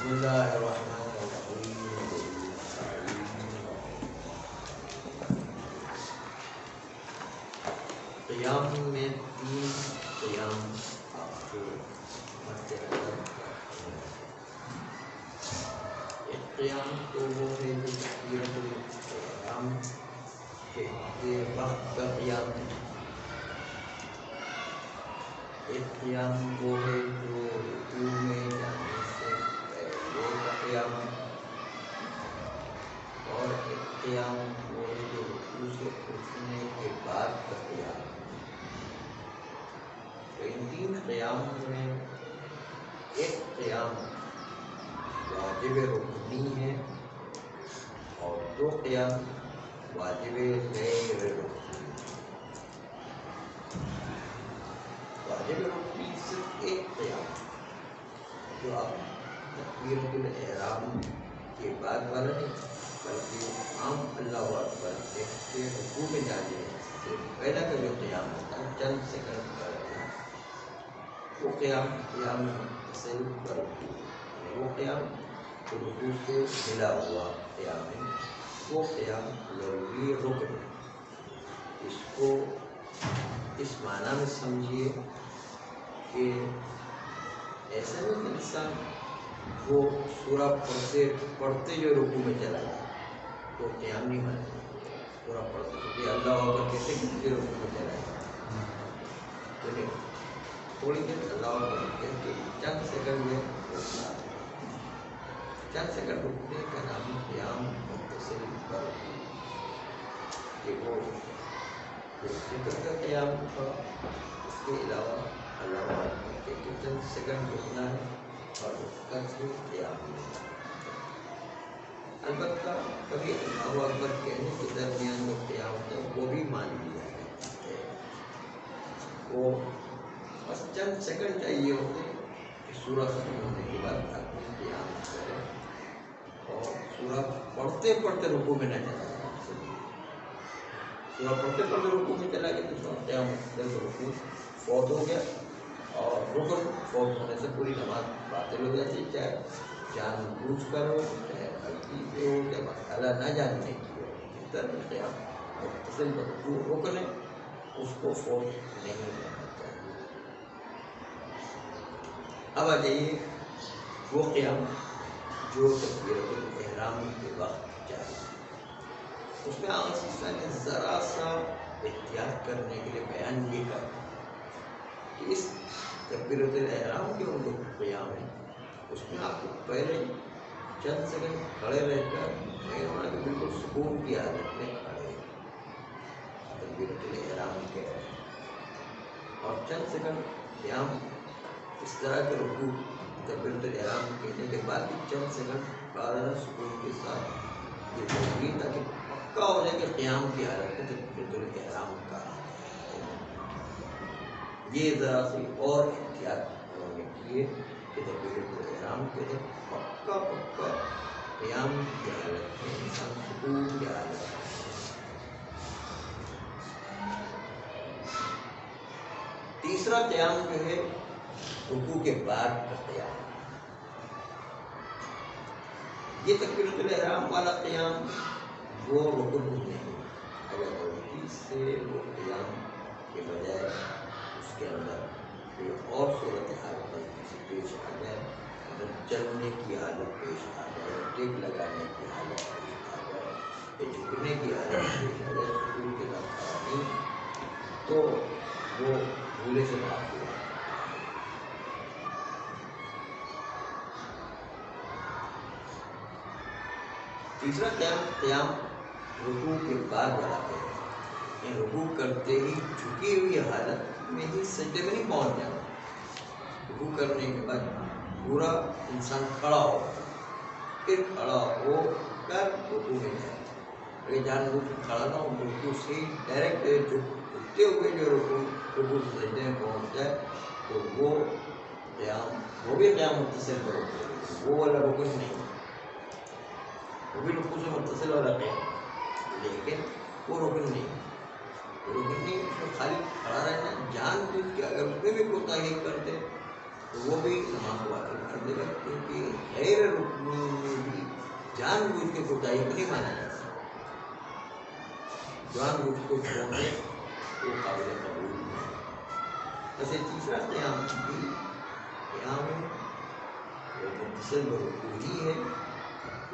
بسم اللہ الرحمن الرحیم. قیام میں 3 قیام آپ کو مد نظر رکھنے ہیں. ایک قیام تو وہ ہے جو تکبیرۃ الاحرام کے وقت کا قیام ہے. ایک قیام وہ ہے جو رکوع میں جانے سے پہلے کا قیام ہے، اور ایک قیام وہ ہے جو رکوع سے اٹھنے کے بعد کا قیام ہے. تو ان 3 قیام میں ایک قیام واجب رکنی ہے اور 2 قیام واجب غیر رکنی. واجب رکنی صرف ایک قیام جو آپ تکبیرۃ الاحرام کے بعد والا نہیں، بلکہ عام اللہ اکبر کہتے رکوع میں جانے سے پہلا کا جو قیام ہوتا ہے چند سیکنڈ کا قیام، وہ قیام متصل برکوع، وہ قیام رکوع سے ملا ہوا قیام ہے. وہ قیام ضروری رکن ہے. اس کو اس معنی میں سمجھیے کہ ایسا نہیں کہ انسان وہ سورہ پڑھتے جو رکوع میں چلا جائے تو قیام نہیں مانے. سورہ پڑھتے اللہ اکبر کہتے کہ رکوع میں چلا جائے تو نہیں، تھوڑی دیر اللہ اکبر کہہ کے چند سیکنڈ میں رکنا ہے. چند سیکنڈ رکنے کا نام قیام متصل برکوع. کہ وہ ذکر کا قیام تھا، اس کے علاوہ اللہ اکبر کہہ کے چند سیکنڈ رکنا ہے اور رک کر پھر قیام ہونا ہے. البتہ کبھی اللہ اکبر کہنے کے درمیان جو قیام ہوتا ہے وہ بھی مان لیا جاتا ہے. وہ بس چند سیکنڈ چاہیے ہوتے کہ سورہ ختم ہونے کے بعد آدمی قیام کرے اور سورہ پڑھتے پڑھتے رکوع میں نہ چلا جائے. سورہ پڑھتے پڑھتے رکوع میں چلا گیا تو قیام رکوع فوت ہو گیا اور رکن فوت ہونے سے پوری نماز باطل ہو جاتی ہے، چاہے جان بوجھ کر ہو چاہے غلطی سے ہو چاہے مسئلہ نہ جاننے کی ہو. اس طرح قیام متصل برکوع رکن ہے، اس کو فوت نہیں کرنا چاہیے. اب آ جائیے وہ قیام جو تکبیرۃ الاحرام کے وقت جائے. اس میں آسیسہ نے ذرا سا احتیاط کرنے کے لیے بیان یہ کر کہ اس تکبیرۃ الاحرام کے جو قیام ہے اس میں آپ کو پہلے چند سیکنڈ کھڑے رہ کر بالکل سکون کی حالت میں کھڑے تکبیرۃ الاحرام کے اور چند سیکنڈ قیام اس طرح کے رکوع تکبیرۃ الاحرام کہنے کے بعد بھی چند سیکنڈ کھڑا سکون کے ساتھ یہ ضروری تاکہ پکا ہو جائے کہ قیام کی حالت میں تکبیرۃ الاحرام کا یہ ذرا سی اور احتیاط انہوں نے کیے کہ تکبیرۃ الاحرام کے لیے پکا قیام کی حالت میں انسان سکون کی حالت میں. تیسرا قیام جو ہے رکوع کے بعد کا قیام. یہ تکبیرۃ الاحرام والا قیام وہ رکن نہیں. اگر غلطی سے وہ قیام کے بجائے اس کے اندر کوئی اور صورتحال غلطی سے پیش آ جائے، اگر چلنے کی حالت پیش آ جائے، ٹیک لگانے کی حالت پیش آ جائے یا جھکنے کی حالت پیش آ جائے سکون کے ساتھ کھڑا نہیں، تو وہ بھولے سے معاف ہوا. تیسرا قیام رکوع کے بعد والا قیام. رکوع کرتے ہی جھکی ہوئی حالت میں ہی سجدے میں نہیں پہنچ جانا. رکوع کرنے کے بعد پورا انسان کھڑا ہو پھر کھڑا ہو کر رکوع میں جائے. اگر جان بوجھ کے کھڑا نہ ہو رکوع سے ہی ڈائریکٹ جھکتے ہوئے جو رکوع سے سجدے میں پہنچ جائے تو وہ بھی قیام متصل برکوع، وہ والا رکن نہیں، وہ بھی رکوع سے متصل والا قیام لیکن وہ رکن نہیں. اس میں خالی کھڑا رہنا جان بوجھ کے اگر اس میں بھی کوتاہی کر دے تو وہ بھی نماز واقع کر دے گا، کیونکہ غیر رکنی میں بھی جان بوجھ کے کوتاہی کو نہیں مانا جاتا، جان بوجھ کو چھوڑنے وہ قابل قبول نہیں ہے۔ ویسے تیسرا قیام بھی قیام وہ متصل برکوع ہی ہے،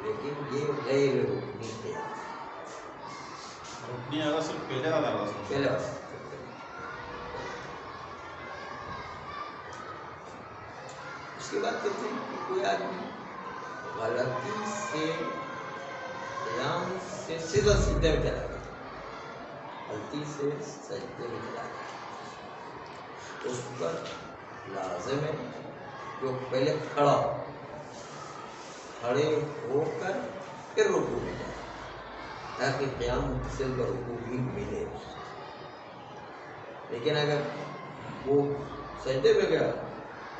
لیکن یہ غیر رکنی قیام ہے۔ رکنی اگر صرف پہلے والا پہلے والا اس کے بعد کہتے ہیں کہ کوئی آدمی غلطی سے قیام سے سیدھا سجدے میں چلا گیا، غلطی سے سجدے میں چلا گیا، اس پر لازم ہے جو پہلے کھڑا ہو، کھڑے ہو کر پھر رکوع میں جائے تاکہ قیام متصل برکوع بھی ملے۔ لیکن اگر وہ سجدے میں گیا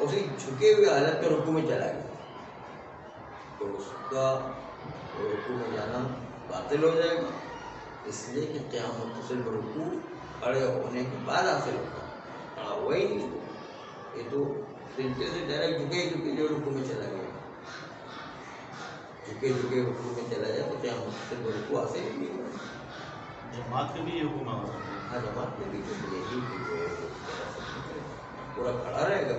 اسی جھکے ہوئے حالت میں رکوع میں چلا گیا تو اس کا رکوع میں جانا باطل ہو جائے گا، اس لیے کہ قیام متصل برکوع کھڑے ہونے کے بعد حاصل ہوتا ہے، کھڑا ہوا ہی نہیں، یہ تو سجدے سے ڈائریکٹ جھکے جو رکوع میں چلا گیا، جھکے رکوع میں چلا جائے تو قیام متصل برکوع حاصل ہی نہیں ہوگا۔ جماعت میں بھی یہ حکم ہے؟ ہاں جماعت میں بھی یہی پورا کھڑا رہے گا،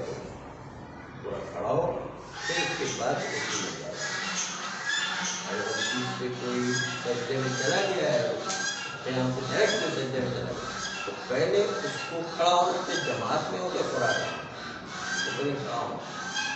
پورا کھڑا ہو پھر اس کے بعد رکوع میں جائے گا۔ اگر اس چیز سے کوئی سجدے میں چلا گیا ہے، قیام سے ڈائریکٹ سجدے میں چلا گیا تو پہلے اس کو کھڑا ہونے سے جماعت میں ہو کے پورا رہا تو پہلے کھڑا ہو،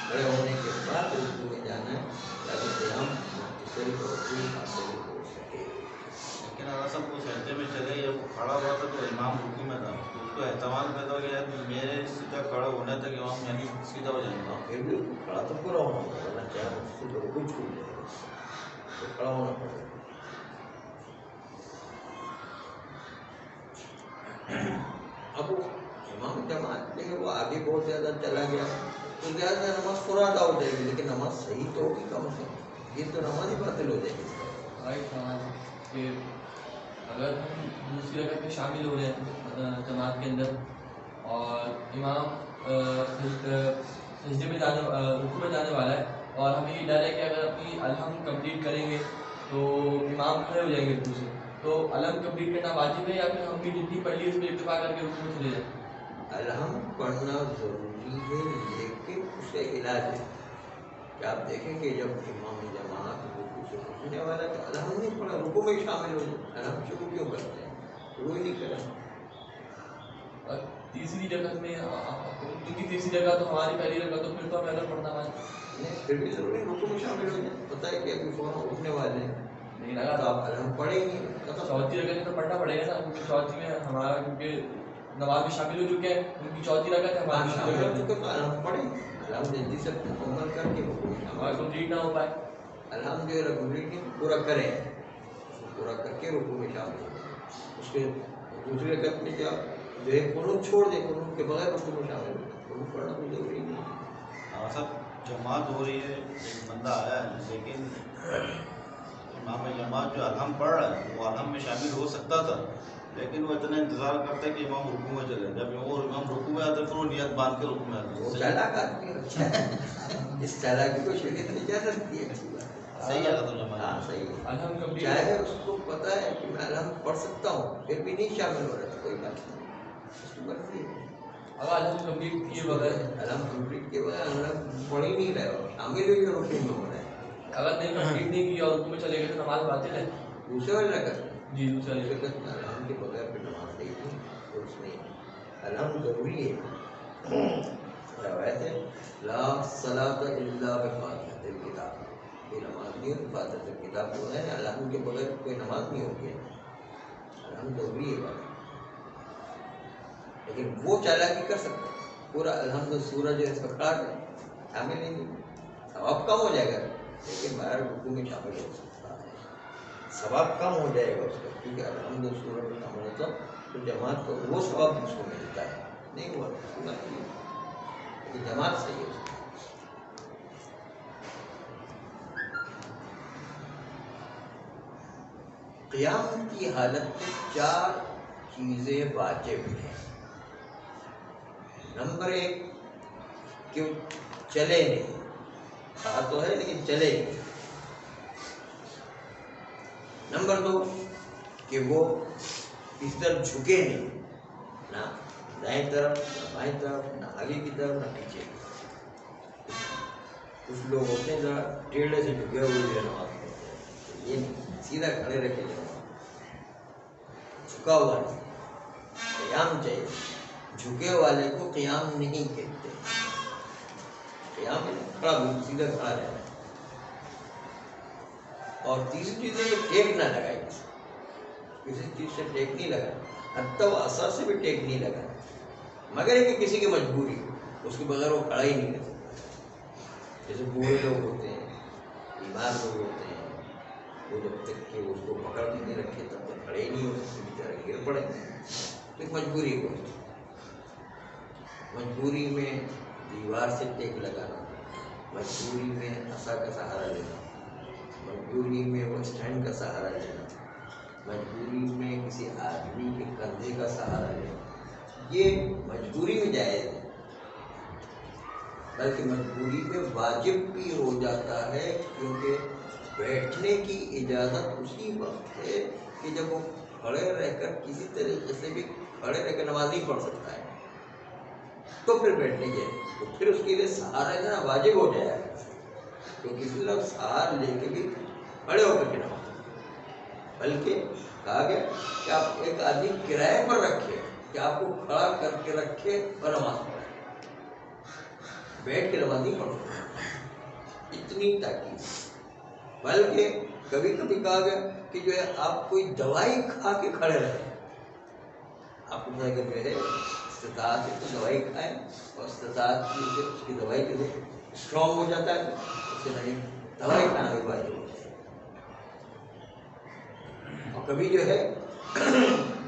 کھڑے ہونے کے بعد رکوع میں جانا ہے تاکہ قیام متصل برکوع حاصل ہو سکے۔ لیکن اگر سب کو سجدے میں چلے یا وہ کھڑا ہوا تھا تو امام رکوع میں تھا، تو اس کو احتمال پیدا ہو گیا کہ میرے سیدھا کھڑا ہونے تک امام یعنی سیدھا ہو جائے گا، پھر بھی کھڑا تو پورا ہونا ہوگا، ورنہ قیام متصل برکوع چھوٹ جائے گا، تو کھڑا ہونا پڑے گا۔ اب وہ امام جماعت میں وہ آگے بہت زیادہ چلا گیا تو زیادہ نماز پورا ادا ہو جائے گی، لیکن نماز صحیح تو ہوگی کم از کم، یہ تو نماز ہی باطل ہو جائے گی۔ کہ اگر ہم دوسری رکعت میں شامل ہو رہے ہیں جماعت کے اندر اور امام سجدے میں رکوع میں جانے والا ہے اور ہمیں یہ ڈر ہے کہ اگر اپنی الحمد کمپلیٹ کریں گے تو امام کھڑے ہو جائیں گے رکوع سے، تو الحمد کمپلیٹ کرنا واجب ہے یا پھر ہم بھی جتنی پڑھ لی اس پہ اتفاق کر کے رکوع میں چلے جائیں؟ الحمد پڑھنا ضروری ہے، لیکن اس کا علاج ہے کہ آپ دیکھیں کہ جب امام جماعت رکوع سے اٹھنے والا تو الحمد نہیں پڑھا، رکوع میں ہی شامل ہو جائے، الحمد شروع کیوں کرتے ہیں، شروع ہی نہیں کریں۔ اور تیسری رکعت میں کیونکہ تیسری رکعت تو ہماری پہلی رکعت تو پھر تو ہمیں الگ پڑھنا ہے، نہیں پھر بھی ضروری ہے رکوع میں شامل ہو جائے، پتہ ہے کہ ابھی فوراً اٹھنے والے ہیں لیکن تو اگر آپ الحمد پڑھیں گے مطلب چوتھی رکعت میں تو پڑھنا پڑے گا نا، کیونکہ چوتھی میں ہمارا کیونکہ نماز میں شامل ہو چکے ہیں، ان کی چوتھی رکعت ہے ہماری شامل ہو چکے تو الحمد پڑھیں، الحمد جلدی سے مکمل کر کے رکوع میں شامل اور کمپلیٹ نہ ہو پائے الحمد جو ہے کمپلیٹ پورا کریں، اس کو پورا کر کے رکوع میں شامل ہو، اس کے دوسری رکعت میں کیا جو ہے قنوت چھوڑ دیں، قنوت کے بغیر رکوع میں شامل ہو، قنوت پڑھنا کوئی ضروری نہیں ہے۔ سب جماعت ہو رہی ہے، ایک بندہ آیا ہے لیکن امام جماعت جو الحمد پڑھ رہا ہے وہ الحمد میں شامل ہو سکتا تھا، لیکن وہ اتنا انتظار کرتا ہے کہ امام رکوع میں چلے، جب وہ امام رکوع میں آتے پھر وہ نیت باندھ کے رکوع میں آتے۔ وہ چالاک آدمی ہے، اس چالاکی کو شریعت نے اجازت دی ہے، اچھی بات ہے، صحیح ہے تو جماعت، ہاں صحیح ہے۔ الحمد کمپلیٹ چاہے اس کو پتہ ہے کہ میں الحمد پڑھ سکتا ہوں پھر بھی نہیں شامل ہو رہا تو کوئی بات نہیں، اس کی مرضی ہے۔ اگر الحمد کمپلیٹ کیے بغیر الحمد کمپلیٹ کے بغیر الحمد پڑھ ہی نہیں رہے ہو، شامل ہوئی رکوع میں ہو رہا ہے، اگر نہیں کمپلیٹ نہیں کی اور رکوع میں چلے گئے تو نماز باطل ہے؟ دوسرے والی رکعت جی دوسرا دوسرے رکعت میں الحمد کے بغیر پھر نماز صحیح نہیں، درست نہیں ہے، الحمد ضروری ہے۔ روایت ہے لا صلاۃ الا بفاتحۃ الکتاب، یہ نماز نہیں ہوتی فاتحۃ الکتاب جو ہے الحمد کے بغیر کوئی نماز نہیں ہوتی ہے، الحمد ضروری ہے بات، لیکن وہ چالاکی کر سکتا ہے، پورا الحمد سورج جو ہے اس کا کاٹ شامل نہیں، ثواب کم ہو جائے گا لیکن باہر رکوع میں شامل ہو سکتا ہے، ثواب کم ہو جائے گا اس کا، کیونکہ الحمد سورج میں شامل ہوتا تو جماعت کو وہ ثواب اس کو ملتا ہے، نہیں ہوا تو بات نہیں، لیکن جماعت صحیح ہے اس کی۔ قیام کی حالت میں 4 چیزیں واجب ہیں۔ نمبر 1 کہ وہ چلے نہیں، کھا تو ہے لیکن چلے نہیں۔ نمبر 2 کہ وہ اس طرف جھکے نہیں، نہ دائیں طرف نہ بائیں طرف، نہ آگے کی طرف نہ پیچھے کی طرف۔ کچھ لوگ ہوتے ہیں ذرا ٹیڑھے سے جھکے ہوئے جو نماز پڑھتے ہیں، یہ نہیں، سیدھا کھڑے رہ کے نماز، جھکا ہوا نہیں، قیام چاہیے۔ جھکے والے کو قیام نہیں کہتے، قیام کھڑا سیدھا کھڑا رہنا ہے۔ اور تیسری چیز ہے کہ ٹیک نہ لگائے، کسی چیز سے ٹیک نہیں لگائے، حتیٰ وہ اثر سے بھی ٹیک نہیں لگائے، مگر یہ کہ کسی کی مجبوری اس کے بغیر وہ کھڑا ہی نہیں کر سکتا۔ جیسے بوڑھے لوگ ہوتے ہیں، بیمار لوگ ہوتے ہیں، وہ جب تک کہ اس کو پکڑ کے نہیں رکھے تب تک کھڑے ہی نہیں ہو سکتے، بیچارے گر پڑے۔ تو ایک مجبوری کو، مجبوری میں دیوار سے ٹیک لگانا، مجبوری میں عصا کا سہارا لینا، مجبوری میں وہ اسٹینڈ کا سہارا لینا، مجبوری میں کسی آدمی کے کندھے کا سہارا لینا، یہ مجبوری میں جائز ہے، بلکہ مجبوری میں واجب بھی ہو جاتا ہے، کیونکہ بیٹھنے کی اجازت اسی وقت ہے کہ جب وہ کھڑے رہ کر کسی طریقے سے بھی کھڑے رہ کر نماز نہیں پڑھ سکتا ہے، تو پھر بیٹھنے کی، تو پھر اس کے لیے سہارا لینا واجب ہو جائے گا، کیونکہ اس لیے سہارا لے کے بھی کھڑے ہو کر کے نماز، بلکہ کہا گیا کہ آپ ایک آدمی کرائے پر رکھے کہ آپ کو کھڑا کر کے رکھے اور نماز پڑھے، بیٹھ کے نماز نہیں پڑھ سکتے، اتنی تاکید۔ بلکہ کبھی کبھی کہا گیا کہ جو ہے آپ کوئی دوائی کھا کے کھڑے رہے، آپ کو پتہ کہ جو ہے استطاعت ہے تو دوائی کھائیں، اور استطاعت کی اس کی دوائی کے لیے اسٹرانگ ہو جاتا ہے، اس سے نہیں دوائی کھانا بھی واجب ہو جائے۔ اور کبھی جو ہے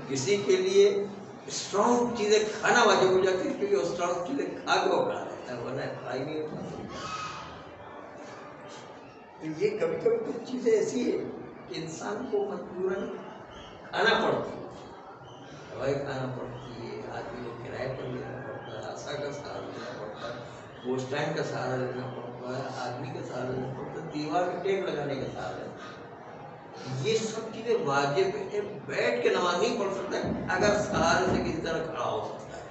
کسی کے لیے اسٹرانگ چیزیں کھانا واجب ہو جاتی ہے، کیونکہ وہ اسٹرانگ چیزیں کھا کے وہ کھڑا رہتا ہے، ورنہ کھا ہی نہیں ہوتا۔ تو یہ کبھی کبھی کچھ چیزیں ایسی ہیں کہ انسان کو مجبوراً کھانا پڑتی ہے، دوائی کھانا پڑتی ہے، آدمی کو کرائے پر لینا پڑتا ہے، عصا کا سہارا لینا پڑتا ہے، وہ اسٹینڈ کا سہارا لینا پڑتا ہے، آدمی کا سہارا لینا پڑتا ہے، دیوار کے ٹیک لگانے کا سہارا لینا پڑتا ہے۔ یہ سب چیزیں واجب ہے، بیٹھ کے نماز نہیں پڑھ سکتا ہے، اگر سہارے سے کسی طرح کھڑا ہو سکتا ہے۔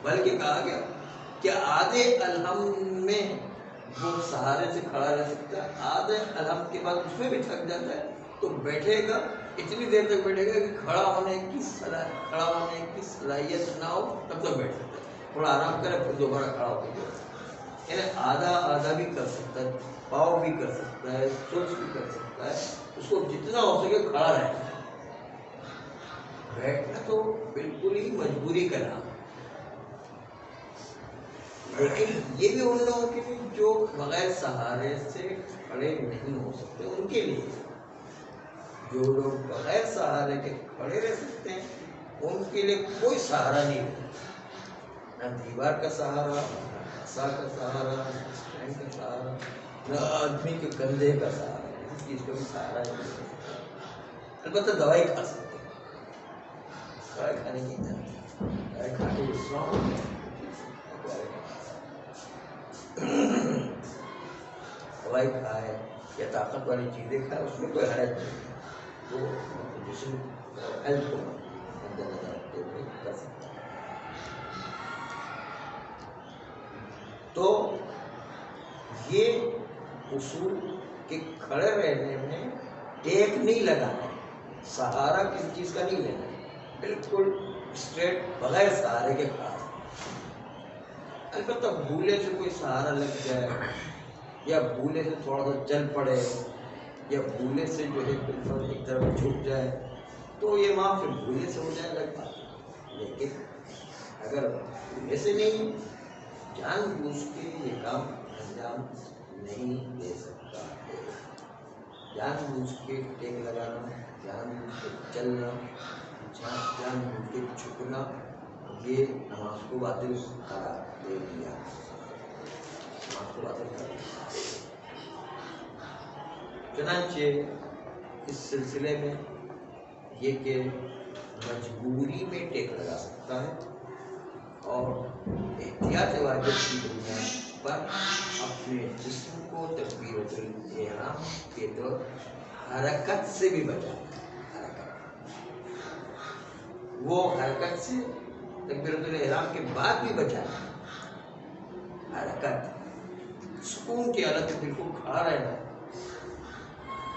بلکہ کہا گیا کہ آدھے الحمد میں وہ سہارے سے کھڑا رہ سکتا ہے، آدھے الحمد کے بعد اس میں بھی تھک جاتا ہے تو بیٹھے گا، اتنی دیر تک بیٹھے گا کہ کھڑا ہونے کی صلاحیت نہ ہو، تب تک بیٹھ سکتا ہے، تھوڑا آرام کرے پھر دوبارہ کھڑا ہو کے جو ہے، یعنی آدھا بھی کر سکتا ہے، پاؤ بھی کر سکتا ہے، سوچ بھی کر سکتا ہے، اس کو جتنا ہو سکے کھڑا رہنا ہے۔ بیٹھنا تو بالکل ہی مجبوری کا نام ہے، لیکن یہ بھی ان لوگوں کے لیے جو بغیر سہارے سے کھڑے نہیں ہو سکتے، ان کے لیے، جو لوگ بغیر سہارے کے کھڑے رہ سکتے ہیں ان کے لیے کوئی سہارا نہیں ہوتا، نہ دیوار کا سہارا، نہ عصا کا سہارا، نہ اسٹینڈ کا سہارا، نہ آدمی کے کندھے کا سہارا، کسی چیز کا بھی سہارا نہیں ہوتا۔ البتہ دوائی کھا سکتے ہیں، دوائی کھانے کی اجازت، دوائی کھا کے اسٹرانگ ہو جائے، دوائی کھائے یا طاقت والی چیزیں کھائے، اس میں کوئی حرج نہیں، وہ جسم ہیلتھ کو مد نظر رکھتے ہوئے کر سکتا ہے۔ تو یہ اصول کہ کھڑے رہنے میں ٹیک نہیں لگانا ہے، سہارا کسی چیز کا نہیں لینا ہے، بالکل اسٹریٹ بغیر سہارے کے کھڑا ہے۔ البتہ بھولے سے کوئی سہارا لگ جائے، یا بھولے سے تھوڑا سا چل پڑے، یا بھولے سے جو ہے بالکل ایک طرف جھک جائے، تو یہ وہاں پھر بھولے سے ہو جائے لگ بات۔ لیکن اگر بھولے سے نہیں، جان بوجھ کے یہ کام انجام نہیں دے سکتا ہے، جان بوجھ کے ٹیک لگانا، جان بوجھ کے چلنا، جان بوجھ کے جھکنا، یہ نماز کو باطل قرار دے دیا، نماز کو باطل قرار دیا۔ چنانچہ اس سلسلے میں یہ کہ مجبوری میں ٹیک لگا سکتا ہے، اور احتیاط واجب کی بنیاد پر اپنے جسم کو تکبیرۃ الاحرام کے طور حرکت سے بھی بچانا ہے۔ وہ حرکت سے تکبیرۃ الاحرام کے بعد بھی بچانا ہے۔ حرکت سکون کی حالت میں بالکل کھڑا رہنا،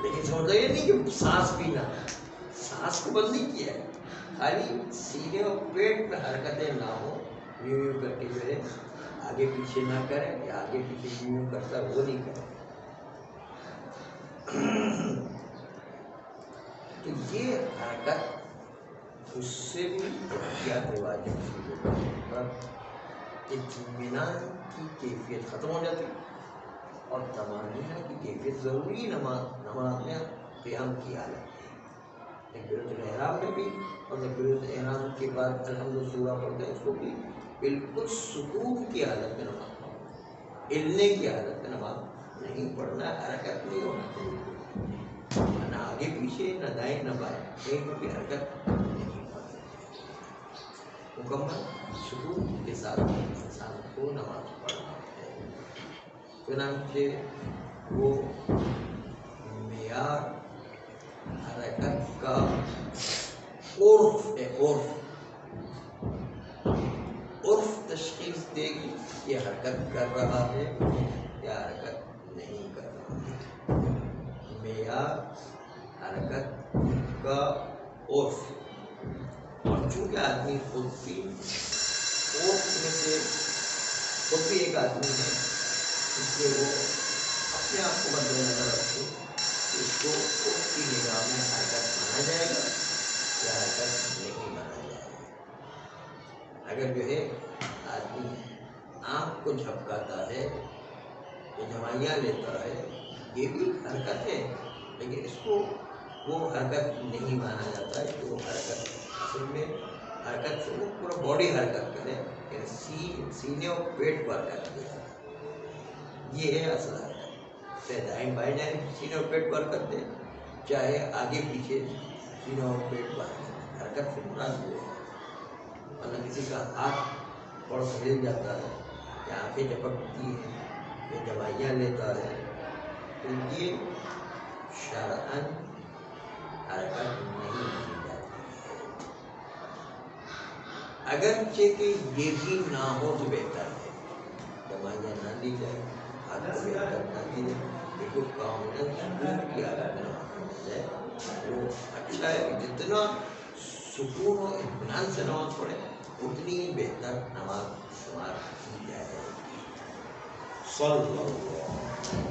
لیکن سمجھا یہ نہیں کہ سانس پینا، سانس کو بند نہیں کیا ہے، خالی سینے اور پیٹ پہ حرکتیں نہ ہوں، یوں یوں کر کے جو ہے آگے پیچھے نہ کریں، یا آگے پیچھے یوں یوں کرتا وہ نہیں کریں۔ تو یہ حرکت اس سے بھی احتیاط واجب کی پر اطمینان کی کیفیت ختم ہو جاتی اور طمانینہ کی کیفیت ضروری نماز میں قیام کی حالت ہے۔ تکبیرۃ الاحرام میں بھی اور تکبیرۃ الاحرام کے بعد الحمد سورہ پڑھتے ہیں، اس کو بھی بالکل سکون کی حالت میں نماز پڑھنا، ہلنے کی حالت میں نماز نہیں پڑھنا، حرکت نہیں ہونا چاہیے، نہ آگے پیچھے نہ دائیں نہ بائیں، کہیں بھی حرکت نہیں پڑھنی، مکمل سکون کے ساتھ انسان کو نماز پڑھنا ہے۔ چنانچہ وہ معیار حرکت کا عرف ہے، عرف تشخیص دے گی یہ حرکت کر رہا ہے یا حرکت نہیں کر رہا ہے۔ معیار حرکت کا عرف، اور چونکہ آدمی خود بھی عرف میں سے خود بھی ایک آدمی ہے، اس لیے وہ اپنے آپ کو مد نظر رکھے کہ اس کو عرف کی نگاہ میں حرکت مانا جائے گا یا حرکت نہیں مانا جائے گا۔ اگر جو ہے آدمی آنکھ کو جھپکاتا ہے یا جمائیاں لیتا ہے، یہ بھی حرکت ہے، لیکن اس کو وہ حرکت نہیں مانا جاتا ہے کہ وہ حرکت اصل میں حرکت سے وہ پورا باڈی حرکت کرے، یعنی سینے اور پیٹ پر حرکت دے، یہ ہے اصل حرکت۔ چاہے دائیں بائیں جانب سینے اور پیٹ پر حرکت دے، چاہے آگے پیچھے سینے اور پیٹ پر حرکت سے مراد ہو، مطلب کسی کا ہاتھ تھوڑا سا ہل جاتا ہے یا آنکھیں جھپکتی ہیں یا جمائیاں لیتا ہے، تو یہ شرعاً حرکت نہیں کی جاتی ہے، اگرچہ کہ یہ بھی نہ ہو تو بہتر ہے، جمائیاں نہ لی جائے، ہاتھ کو حرکت نہ کی جائے، بالکل کامل سکون کی حالت میں نماز جائے، وہ اچھا ہے۔ جتنا سکون و اطمینان سے نماز پڑھے اتنی ہی بہتر نماز شمار کی جائے۔ صلی اللہ